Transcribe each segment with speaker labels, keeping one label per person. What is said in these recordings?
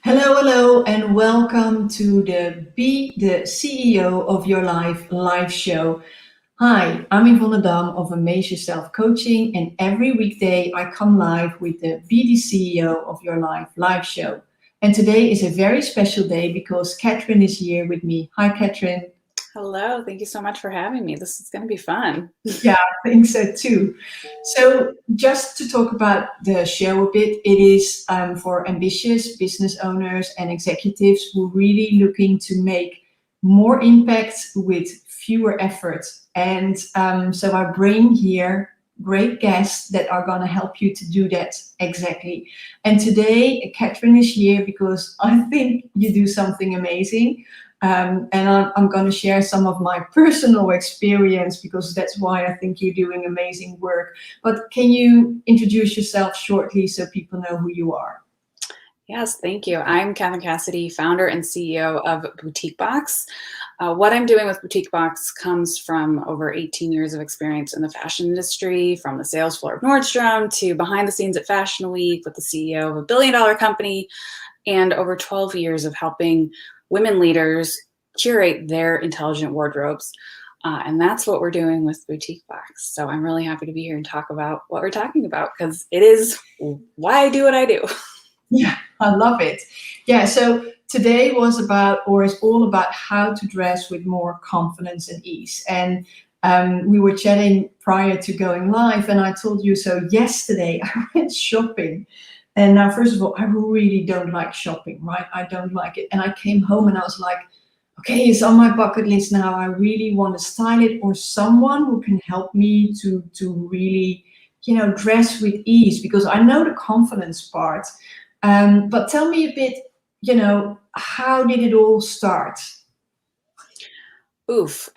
Speaker 1: Hello, hello, and welcome to the Be the CEO of Your Life live show. Hi, I'm Yvonne Dam of Amazing Self Coaching, and every weekday I come live with the Be the CEO of Your Life live show. And today is a very special day because Catherine is here with me. Hi, Catherine.
Speaker 2: Hello, thank you so much for having me. This is going to be fun.
Speaker 1: Yeah, I think so too. So, just to talk about the show a bit, it is for ambitious business owners and executives who are really looking to make more impact with fewer efforts. And so, I bring here great guests that are going to help you to do that exactly. And today, Catherine is here because I think you do something amazing. And I'm going to share some of my personal experience because that's why I think you're doing amazing work. But can you introduce yourself shortly so people know who you are?
Speaker 2: Yes, thank you. I'm Catherine Cassidy, founder and CEO of Boutique Box. What I'm doing with Boutique Box comes from over 18 years of experience in the fashion industry, from the sales floor of Nordstrom to behind the scenes at Fashion Week with the CEO of a billion-dollar company, and over 12 years of helping women leaders curate their intelligent wardrobes. And that's what we're doing with Boutique Box. So I'm really happy to be here and talk about what we're talking about because it is why I do what I do.
Speaker 1: Yeah, I love it. Yeah, so today was about, or is all about how to dress with more confidence and ease. And we were chatting prior to going live, and I told you so yesterday I went shopping. And now, first of all, I really don't like shopping, right? I don't like it. And I came home and I was like, okay, it's on my bucket list now. I really want to style it or someone who can help me to really, dress with ease because I know the confidence part. But tell me a bit, how did it all start?
Speaker 2: Oof.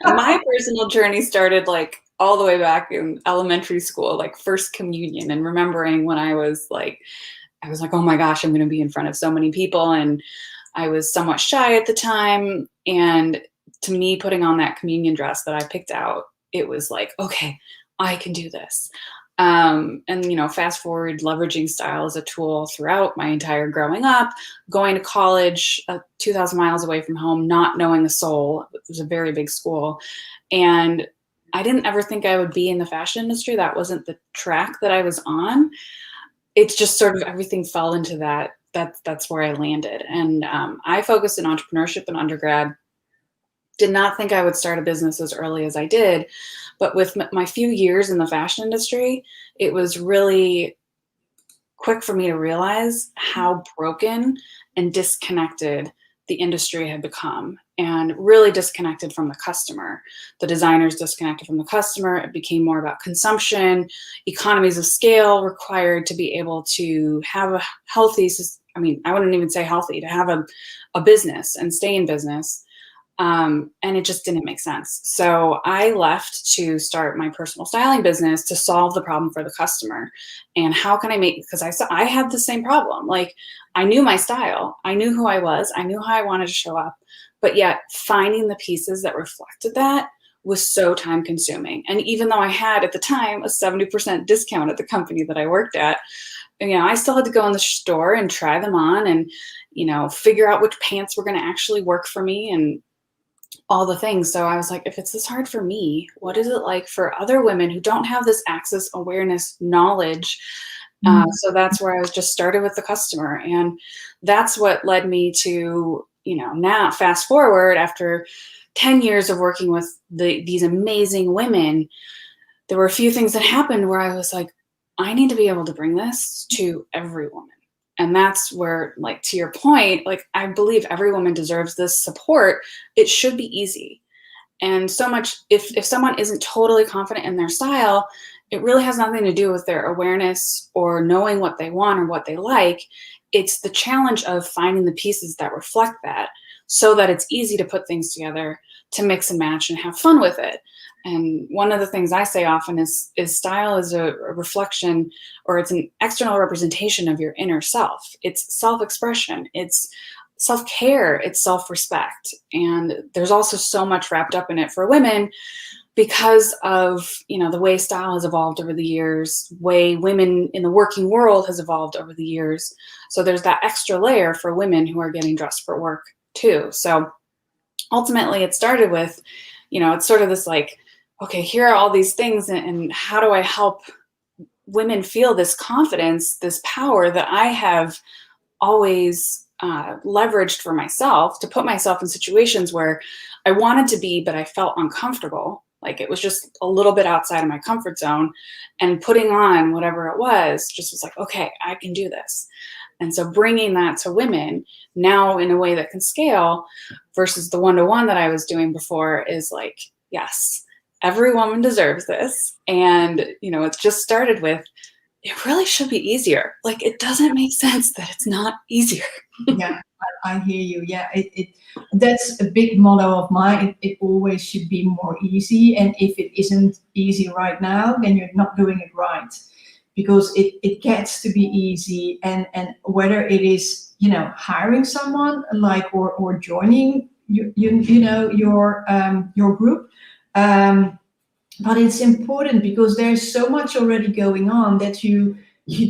Speaker 2: My personal journey started like all the way back in elementary school, like first communion, and remembering when I was like, oh my gosh, I'm going to be in front of so many people. And I was somewhat shy at the time. And to me, putting on that communion dress that I picked out, it was like, okay, I can do this. And fast forward, leveraging style as a tool throughout my entire growing up, going to college 2,000 miles away from home, not knowing a soul. It was a very big school. And I didn't ever think I would be in the fashion industry. That wasn't the track that I was on. It's just sort of everything fell into that. That's where I landed. And I focused in entrepreneurship in undergrad. Did not think I would start a business as early as I did. But with my few years in the fashion industry, it was really quick for me to realize how broken and disconnected the industry had become, and really disconnected from the customer. The designers disconnected from the customer. It became more about consumption, economies of scale required to be able to have a healthy, I mean, I wouldn't even say healthy, to have a business and stay in business. And it just didn't make sense. So I left to start my personal styling business to solve the problem for the customer. And how can I make, because I had the same problem. Like, I knew my style, I knew who I was, I knew how I wanted to show up, but yet finding the pieces that reflected that was so time consuming. And even though I had at the time a 70% discount at the company that I worked at, I still had to go in the store and try them on and, figure out which pants were going to actually work for me and all the things. So I was like, if it's this hard for me, what is it like for other women who don't have this access, awareness, knowledge? So that's where I was just started with the customer. And that's what led me to, now fast forward after 10 years of working with these amazing women, there were a few things that happened where I was like, I need to be able to bring this to every woman. And that's where, like, to your point, like, I believe every woman deserves this support. It should be easy. And so much, if someone isn't totally confident in their style, it really has nothing to do with their awareness or knowing what they want or what they like. It's the challenge of finding the pieces that reflect that so that it's easy to put things together, to mix and match and have fun with it. And one of the things I say often is style is a reflection, or it's an external representation of your inner self. It's self-expression. It's self-care. It's self-respect. And there's also so much wrapped up in it for women, because of, the way style has evolved over the years, way women in the working world has evolved over the years. So there's that extra layer for women who are getting dressed for work too. So ultimately it started with, it's sort of this like, okay, here are all these things, and how do I help women feel this confidence, this power that I have always leveraged for myself, to put myself in situations where I wanted to be, but I felt uncomfortable. Like it was just a little bit outside of my comfort zone, and putting on whatever it was just was like, okay, I can do this. And so bringing that to women now in a way that can scale versus the one-to-one that I was doing before is like, yes, every woman deserves this. And, it's just started with, it really should be easier. Like, it doesn't make sense that it's not easier.
Speaker 1: Yeah, I hear you. Yeah, that's a big motto of mine. It always should be more easy. And if it isn't easy right now, then you're not doing it right. Because it gets to be easy, and whether it is, hiring someone like, or joining your group, but it's important because there's so much already going on that you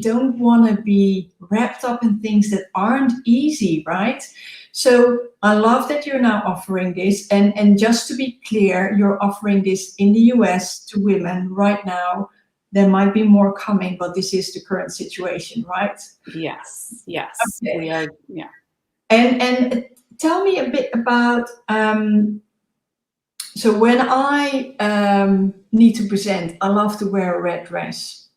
Speaker 1: don't want to be wrapped up in things that aren't easy, right? So I love that you're now offering this, and just to be clear, you're offering this in the US to women right now. There might be more coming, but this is the current situation, right?
Speaker 2: Yes.
Speaker 1: Okay.
Speaker 2: We are. Yeah.
Speaker 1: And tell me a bit about, so when I need to present, I love to wear a red dress,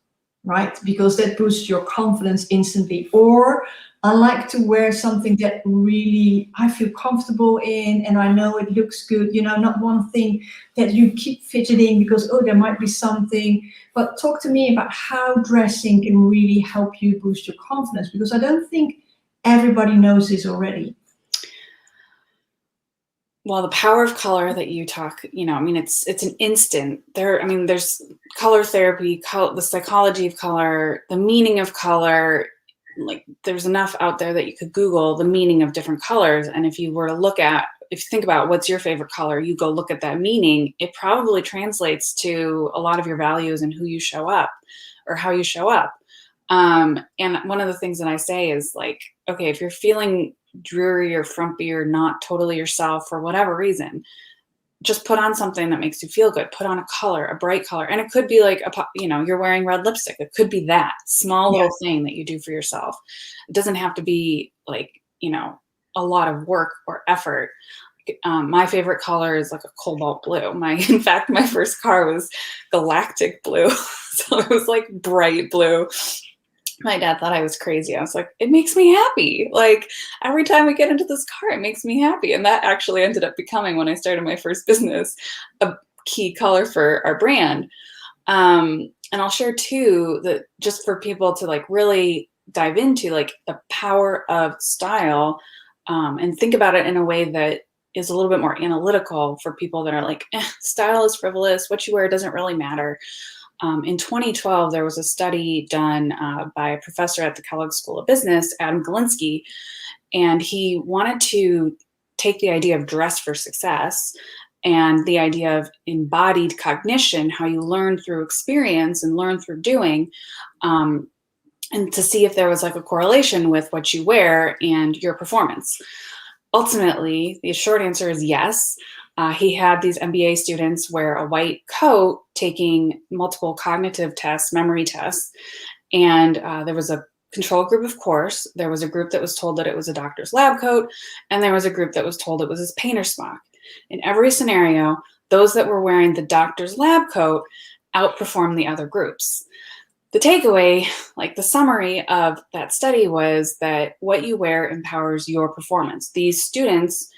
Speaker 1: right? Because that boosts your confidence instantly. Or I like to wear something that really I feel comfortable in, and I know it looks good, not one thing that you keep fidgeting because, oh, there might be something. But talk to me about how dressing can really help you boost your confidence, because I don't think everybody knows this already.
Speaker 2: Well, the power of color that you talk, it's an instant there. There's color therapy, the psychology of color, the meaning of color. Like there's enough out there that you could Google the meaning of different colors. And if you think about what's your favorite color, you go look at that meaning, it probably translates to a lot of your values and who you show up or how you show up. And one of the things that I say is like, okay, if you're feeling dreary or frumpy or not totally yourself for whatever reason, just put on something that makes you feel good. Put on a color, a bright color. And it could be like, you're wearing red lipstick. It could be that small little thing that you do for yourself. It doesn't have to be like, a lot of work or effort. My favorite color is like a cobalt blue. In fact, my first car was galactic blue. So it was like bright blue. My dad thought I was crazy. I was like, it makes me happy. Like every time we get into this car, it makes me happy. And that actually ended up becoming, when I started my first business, a key color for our brand. And I'll share too, that just for people to like really dive into like the power of style, and think about it in a way that is a little bit more analytical for people that are like, style is frivolous. What you wear doesn't really matter. In 2012, there was a study done by a professor at the Kellogg School of Business, Adam Galinsky, and he wanted to take the idea of dress for success and the idea of embodied cognition, how you learn through experience and learn through doing, and to see if there was like a correlation with what you wear and your performance. Ultimately, the short answer is yes. He had these MBA students wear a white coat taking multiple cognitive tests, memory tests. And there was a control group, of course. There was a group that was told that it was a doctor's lab coat. And there was a group that was told it was his painter's smock. In every scenario, those that were wearing the doctor's lab coat outperformed the other groups. The takeaway, like the summary of that study, was that what you wear empowers your performance. These students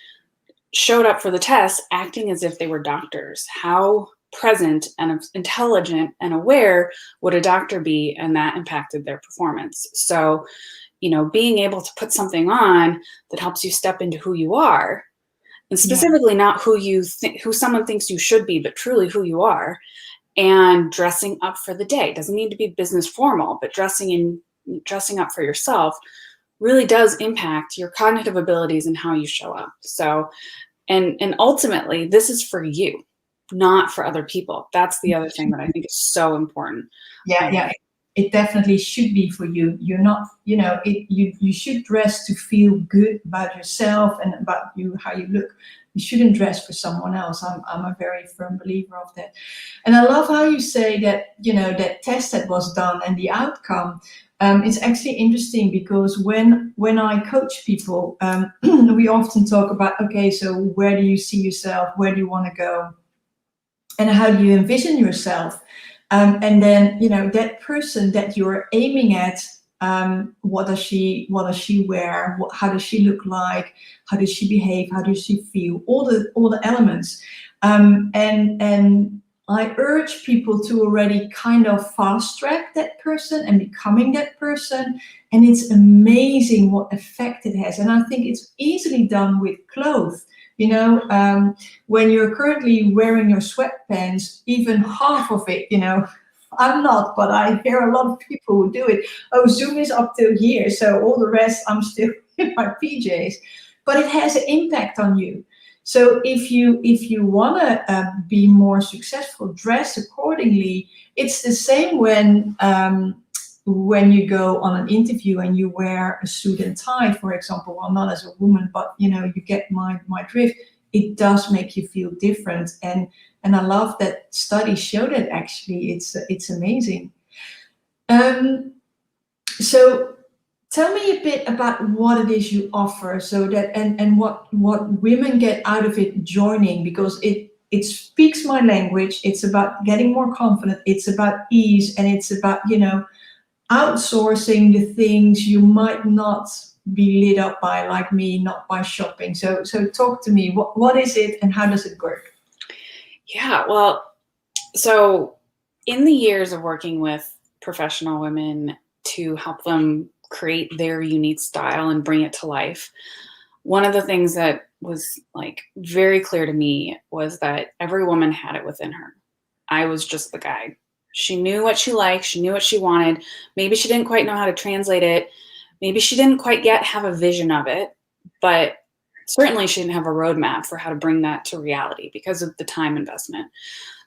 Speaker 2: showed up for the test acting as if they were doctors. How present and intelligent and aware would a doctor be? And that impacted their performance. So, being able to put something on that helps you step into who you are, and specifically not who someone thinks you should be, but truly who you are, and dressing up for the day. It doesn't need to be business formal, but dressing up for yourself really does impact your cognitive abilities and how you show up. So, and ultimately, this is for you. not for other people. That's the other thing that I think is so important.
Speaker 1: Yeah. It definitely should be for you. You're not, you should dress to feel good about yourself and about you, how you look. You shouldn't dress for someone else. I'm a very firm believer of that. And I love how you say that, that test that was done and the outcome. It's actually interesting because when I coach people, we often talk about, okay, so where do you see yourself? Where do you want to go? And how do you envision yourself? And then, that person that you're aiming at, what does she wear? How does she look like? How does she behave? How does she feel? All the elements. And I urge people to already kind of fast track that person and becoming that person. And it's amazing what effect it has. And I think it's easily done with clothes. When you're currently wearing your sweatpants, even half of it, I'm not, but I hear a lot of people who do it. Oh, Zoom is up till here, so all the rest, I'm still in my PJs. But it has an impact on you. So if you want to be more successful, dress accordingly. It's the same when you go on an interview and you wear a suit and tie, for example. Well, not as a woman, but you get my drift. It does make you feel different, and I love that studies show that. Actually, it's amazing. So tell me a bit about what it is you offer, so that and what women get out of it joining, because it speaks my language. It's about getting more confident. It's about ease, and it's about outsourcing the things you might not be lit up by, like me, not by shopping. So talk to me. What is it and how does it work?
Speaker 2: Yeah, well, so in the years of working with professional women to help them create their unique style and bring it to life, one of the things that was like very clear to me was that every woman had it within her. I was just the guide. She knew what she liked. She knew what she wanted. Maybe she didn't quite know how to translate it. Maybe she didn't quite yet have a vision of it, but certainly she didn't have a roadmap for how to bring that to reality because of the time investment.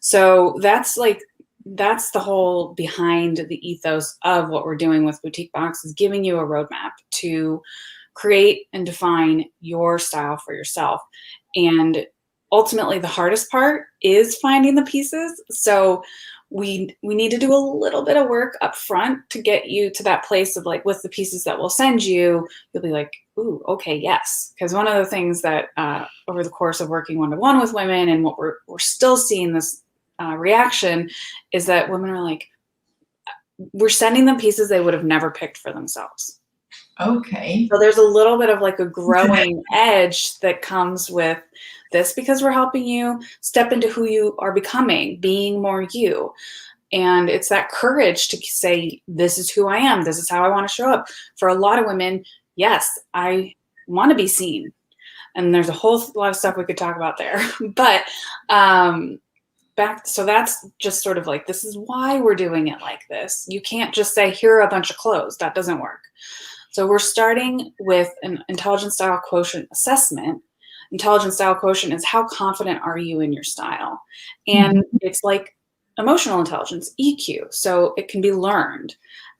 Speaker 2: So that's the whole behind the ethos of what we're doing with Boutique Box, is giving you a roadmap to create and define your style for yourself. And ultimately the hardest part is finding the pieces. So we need to do a little bit of work up front to get you to that place of like, with the pieces that we'll send you, you'll be like, ooh, okay, yes. Because one of the things that over the course of working one-to-one with women, and what we're still seeing this reaction, is that women are like, we're sending them pieces they would have never picked for themselves.
Speaker 1: Okay.
Speaker 2: So there's a little bit of like a growing edge that comes with this, because we're helping you step into who you are becoming, being more you. And it's that courage to say, this is who I am. This is how I want to show up. For a lot of women, yes, I want to be seen. And there's a whole lot of stuff we could talk about there. But so that's just sort of like, this is why we're doing it like this. You can't just say, here are a bunch of clothes. That doesn't work. So we're starting with an intelligence style quotient assessment. Intelligence style quotient is how confident are you in your style? And it's like emotional intelligence, EQ. So it can be learned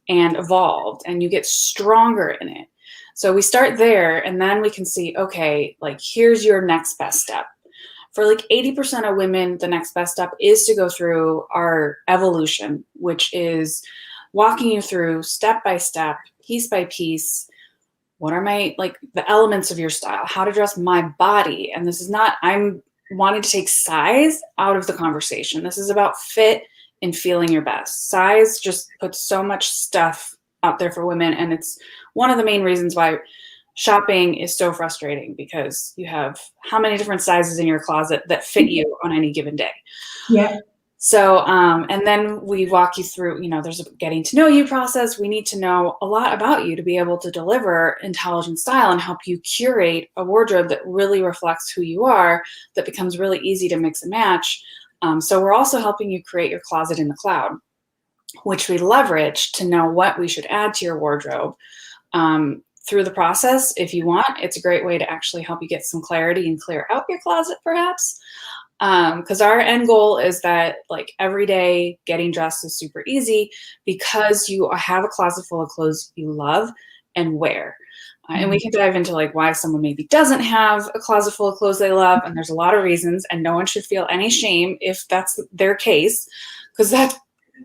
Speaker 2: and evolved, and you get stronger in it. So we start there, and then we can see, okay, like here's your next best step. For like 80% of women, the next best step is to go through our evolution, which is walking you through step by step, piece by piece. What are the elements of your style? How to dress my body. And this is not, I'm wanting to take size out of the conversation. This is about fit and feeling your best. Size just puts so much stuff out there for women. And it's one of the main reasons why shopping is so frustrating, because you have how many different sizes in your closet that fit you on any given day.
Speaker 1: Yeah.
Speaker 2: So, and then we walk you through, there's a getting to know you process. We need to know a lot about you to be able to deliver intelligent style and help you curate a wardrobe that really reflects who you are, that becomes really easy to mix and match. So we're also helping you create your closet in the cloud, which we leverage to know what we should add to your wardrobe. Through the process, if you want, it's a great way to actually help you get some clarity and clear out your closet, perhaps. Because our end goal is that like every day getting dressed is super easy because you have a closet full of clothes you love and wear. And we can dive into like why someone maybe doesn't have a closet full of clothes they love. And there's a lot of reasons, and no one should feel any shame if that's their case, because that's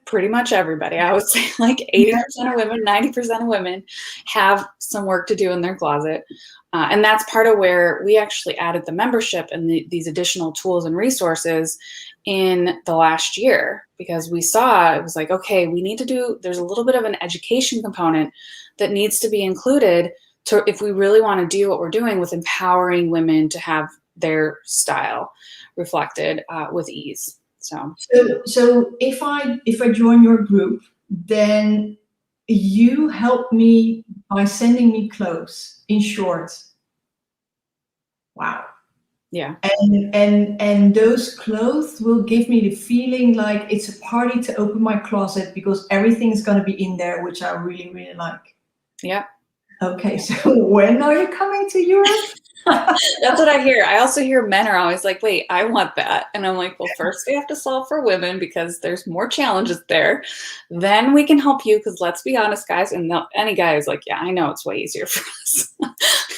Speaker 2: pretty much everybody. I would say like 80% of women, 90% of women have some work to do in their closet. And that's part of where we actually added the membership and these additional tools and resources in the last year, because we saw it was like, okay, we need to do, there's a little bit of an education component that needs to be included to, if we really want to do what we're doing with empowering women to have their style reflected with ease.
Speaker 1: So if I join your group, then you help me by sending me clothes, in short. Wow.
Speaker 2: Yeah.
Speaker 1: And those clothes will give me the feeling like it's a party to open my closet, because everything is going to be in there, which I really, really like.
Speaker 2: Yeah.
Speaker 1: Okay, so when are you coming to Europe?
Speaker 2: That's what I hear. I also hear men are always like, wait, I want that. And I'm like, well, first we have to solve for women because there's more challenges there. Then we can help you, because let's be honest, guys. And any guy is like, yeah, I know it's way easier for us.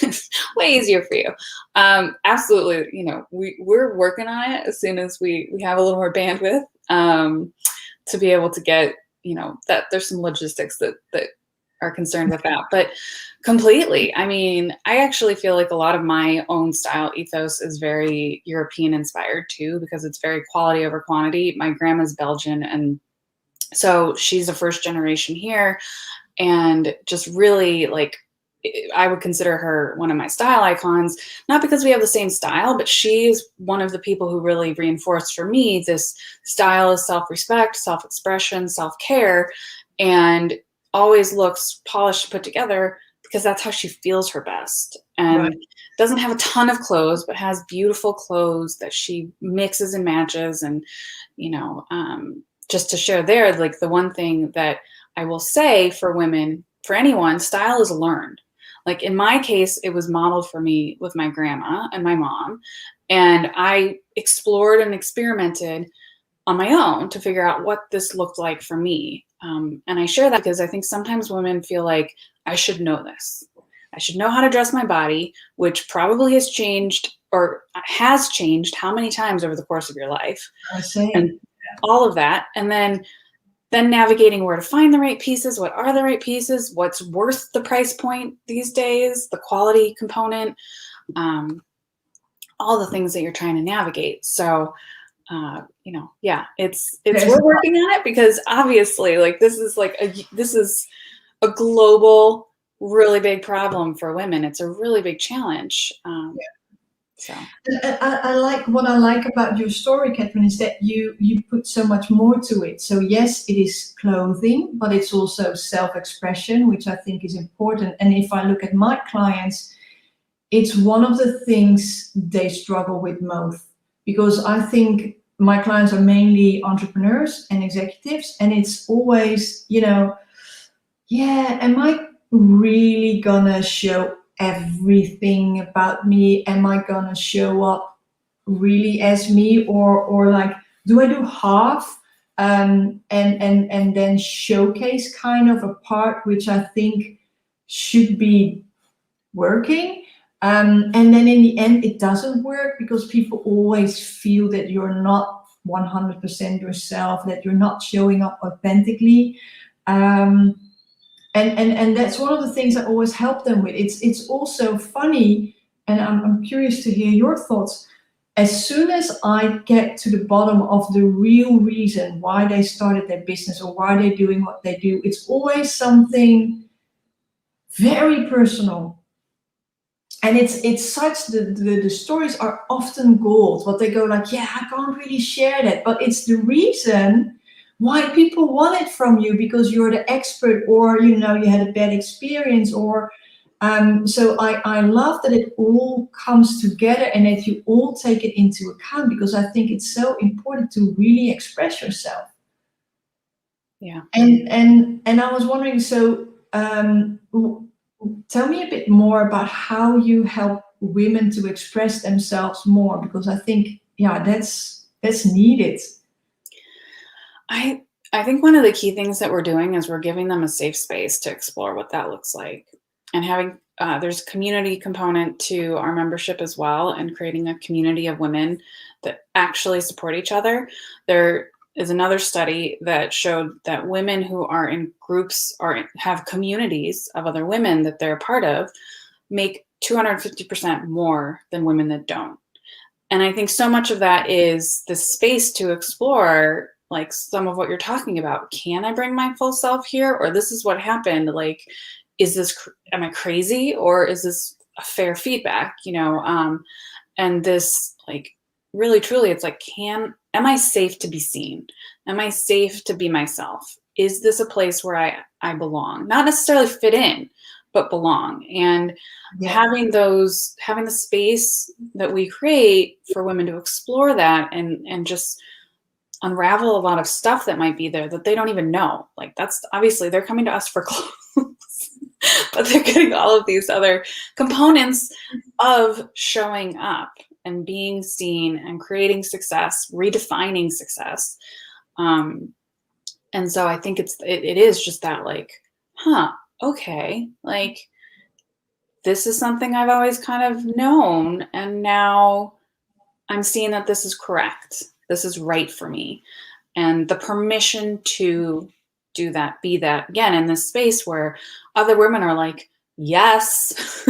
Speaker 2: It's way easier for you. Absolutely. You know, we're working on it as soon as we have a little more bandwidth to be able to get, you know, that there's some logistics that are concerned with that. But completely. I mean, I actually feel like a lot of my own style ethos is very European inspired too, because it's very quality over quantity. My grandma's Belgian, and so she's a first generation here, and just really like, I would consider her one of my style icons, not because we have the same style, but she's one of the people who really reinforced for me this style of self-respect, self-expression, self-care, and always looks polished, put together, because that's how she feels her best. And
Speaker 1: Right.
Speaker 2: doesn't have a ton of clothes, but has beautiful clothes that she mixes and matches. And, you know, just to share there, like the one thing that I will say for women, for anyone, style is learned. Like in my case, it was modeled for me with my grandma and my mom. And I explored and experimented on my own to figure out what this looked like for me. And I share that because I think sometimes women feel like I should know this. I should know how to dress my body, which probably has changed or has changed how many times over the course of your life.
Speaker 1: I see.
Speaker 2: And all of that. And then navigating where to find the right pieces, what are the right pieces, what's worth the price point these days, the quality component, all the things that you're trying to navigate. So, you know, yeah, we're working on it, because obviously like this is a global, really big problem for women. It's a really big challenge. So
Speaker 1: I like, what I like about your story, Catherine, is that you put so much more to it. So yes, it is clothing, but it's also self-expression, which I think is important. And if I look at my clients, it's one of the things they struggle with most, because I think my clients are mainly entrepreneurs and executives, and it's always, you know, yeah, am I really gonna show everything about me? Am I gonna show up really as me, or like, do I do half and then showcase kind of a part which I think should be working, and then in the end it doesn't work, because people always feel that you're not 100% yourself, that you're not showing up authentically. And that's one of the things I always help them with. It's also funny, and I'm curious to hear your thoughts. As soon as I get to the bottom of the real reason why they started their business or why they're doing what they do, it's always something very personal. And it's such, the stories are often gold. What they go like, yeah, I can't really share that, but it's the reason why people want it from you, because you're the expert, or you know, you had a bad experience, or so I love that it all comes together and that you all take it into account, because I think it's so important to really express yourself.
Speaker 2: yeah.
Speaker 1: And I was wondering, so tell me a bit more about how you help women to express themselves more, because I think yeah, that's needed.
Speaker 2: I think one of the key things that we're doing is we're giving them a safe space to explore what that looks like, and having there's a community component to our membership as well, and creating a community of women that actually support each other. There is another study that showed that women who are in groups or have communities of other women that they're a part of make 250% more than women that don't. And I think so much of that is the space to explore, like some of what you're talking about. Can I bring my full self here? Or this is what happened. Like, is this, am I crazy? Or is this a fair feedback? And this, like, really, truly, it's like, am I safe to be seen? Am I safe to be myself? Is this a place where I belong? Not necessarily fit in, but belong. And having the space that we create for women to explore that and just unravel a lot of stuff that might be there that they don't even know. Like, that's obviously they're coming to us for clothes, but they're getting all of these other components of showing up and being seen and creating success, redefining success. And so I think it is just that, like, okay, like, this is something I've always kind of known, and now I'm seeing that this is correct. This is right for me. And the permission to do that, be that again in this space where other women are like, yes,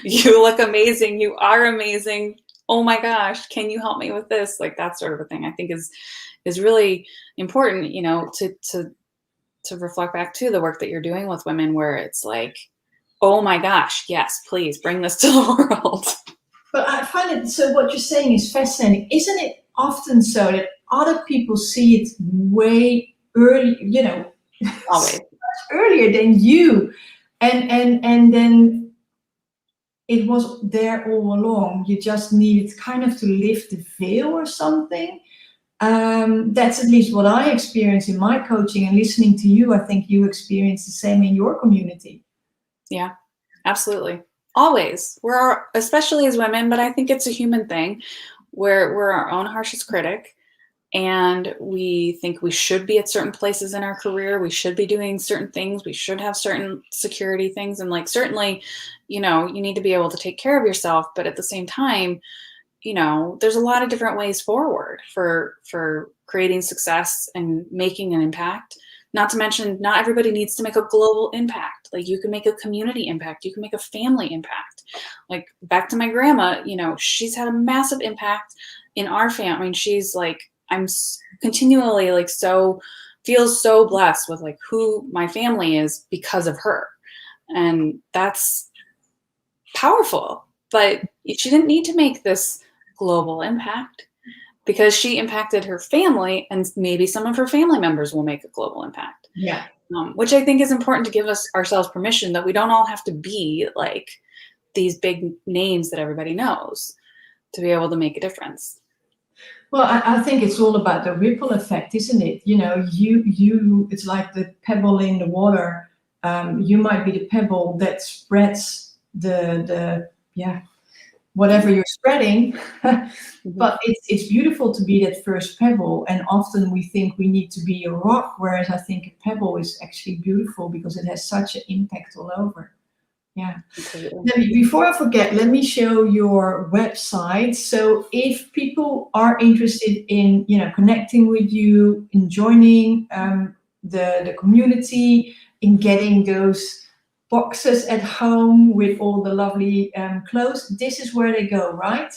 Speaker 2: you look amazing. You are amazing. Oh my gosh, can you help me with this? Like, that sort of a thing, I think is really important, to reflect back to the work that you're doing with women, where it's like, oh my gosh, yes, please bring this to the world.
Speaker 1: But I find it, so what you're saying is fascinating. Isn't it often so that other people see it way early,
Speaker 2: Always.
Speaker 1: earlier than you, and then it was there all along. You just needed kind of to lift the veil or something. That's at least what I experience in my coaching, and listening to you, I think you experience the same in your community.
Speaker 2: Yeah, absolutely. Always. Especially as women, but I think it's a human thing, where we're our own harshest critic, and we think we should be at certain places in our career. We should be doing certain things. We should have certain security things. And like, certainly, you need to be able to take care of yourself. But at the same time, there's a lot of different ways forward for creating success and making an impact. Not to mention, not everybody needs to make a global impact. Like, you can make a community impact. You can make a family impact. Like, back to my grandma, she's had a massive impact in our family. I mean, she's like, I'm continually like feels so blessed with like who my family is because of her. And that's powerful. But she didn't need to make this global impact, because she impacted her family, and maybe some of her family members will make a global impact.
Speaker 1: Yeah.
Speaker 2: Which I think is important, to give ourselves permission that we don't all have to be like these big names that everybody knows to be able to make a difference.
Speaker 1: Well, I think it's all about the ripple effect, isn't it? It's like the pebble in the water. You might be the pebble that spreads the whatever you're spreading. But it's beautiful to be that first pebble. And often we think we need to be a rock, whereas I think a pebble is actually beautiful because it has such an impact all over. Yeah. Before I forget, let me show your website. So if people are interested in, connecting with you, in joining the community, in getting those boxes at home with all the lovely clothes, this is where they go, right?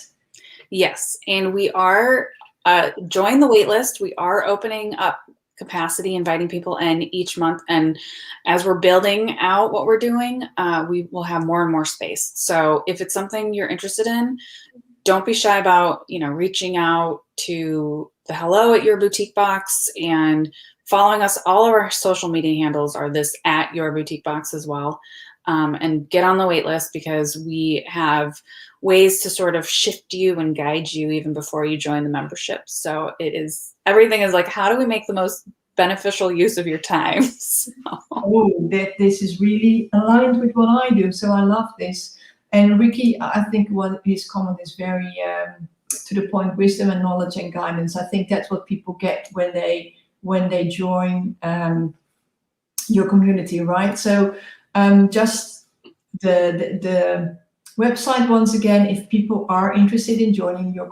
Speaker 2: Yes, and we are join the waitlist. We are opening up capacity, inviting people in each month, and as we're building out what we're doing, we will have more and more space. So if it's something you're interested in, don't be shy about reaching out to the hello at your boutique box and following us. All of our social media handles are this at your boutique box as well. And get on the wait list, because we have ways to sort of shift you and guide you even before you join the membership. So everything is like, how do we make the most beneficial use of your time? So.
Speaker 1: Oh, this is really aligned with what I do. So I love this. And Ricky, I think what his comment is very to the point, wisdom and knowledge and guidance. I think that's what people get when they join your community, right? So just the website once again, if people are interested in joining your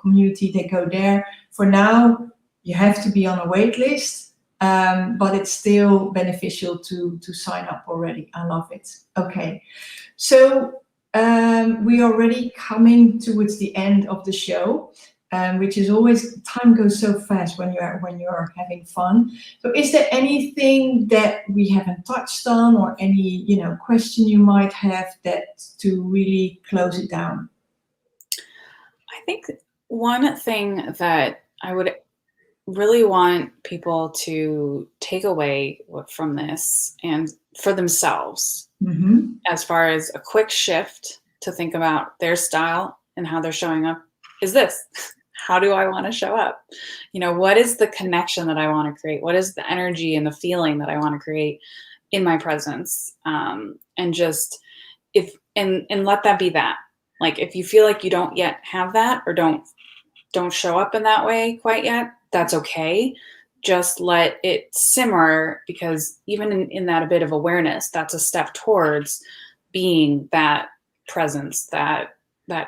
Speaker 1: community, they go there. For now, you have to be on a wait list, but it's still beneficial to sign up already. I love it. Okay, so we are already coming towards the end of the show, which is always, time goes so fast when you're having fun. So is there anything that we haven't touched on, or any question you might have that to really close it down?
Speaker 2: I think one thing that I would really want people to take away from this and for themselves, as far as a quick shift to think about their style and how they're showing up, is this: how do I want to show up? What is the connection that I want to create? What is the energy and the feeling that I want to create in my presence? And just let that be that. Like, if you feel like you don't yet have that, or don't show up in that way quite yet, that's okay. Just let it simmer, because even in that a bit of awareness, that's a step towards being that presence, that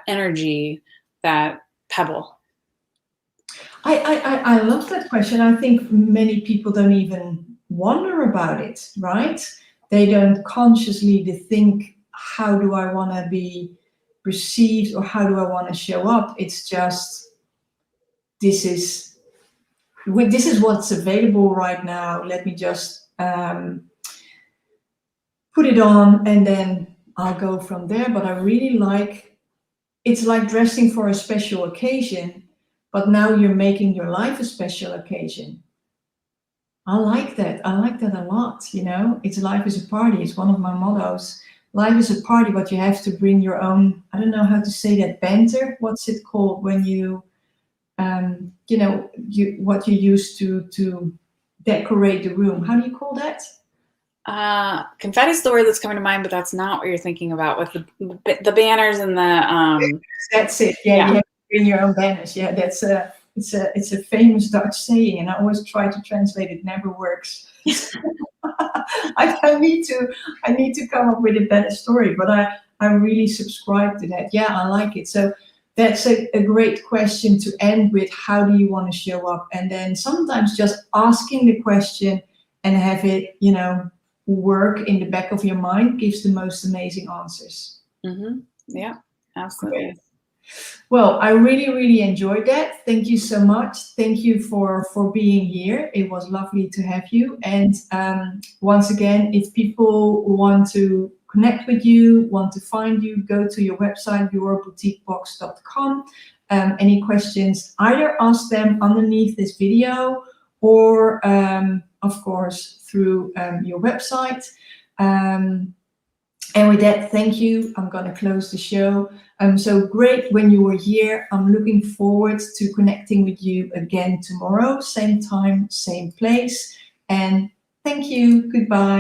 Speaker 2: energy, that pebble.
Speaker 1: I love that question. I think many people don't even wonder about it, right? They don't consciously think, how do I want to be perceived, or how do I want to show up? It's just, this is what's available right now. Let me just put it on, and then I'll go from there. But I really like, it's like dressing for a special occasion, but now you're making your life a special occasion. I like that. I like that a lot. It's life is a party. It's one of my mottos. Life is a party, but you have to bring your own, I don't know how to say that, banter. What's it called when you, what you use to decorate the room? How do you call that?
Speaker 2: Confetti is the word that's coming to mind, but that's not what you're thinking about with the banners and the.
Speaker 1: That's it. Yeah, you have to bring your own banners. Yeah, that's it's a famous Dutch saying, and I always try to translate it. Never works. I need to come up with a better story, but I really subscribe to that. Yeah, I like it. So that's a great question to end with. How do you want to show up? And then sometimes just asking the question and have it, work in the back of your mind gives the most amazing answers.
Speaker 2: Yeah, absolutely.
Speaker 1: Great. Well, I really, really enjoyed that. Thank you so much. Thank you for being here. It was lovely to have you. And once again, if people want to connect with you, want to find you, go to your website, yourboutiquebox.com. Any questions, either ask them underneath this video, or of course through your website. And with that, thank you. I'm going to close the show. So great when you were here. I'm looking forward to connecting with you again tomorrow, same time, same place. And thank you. Goodbye.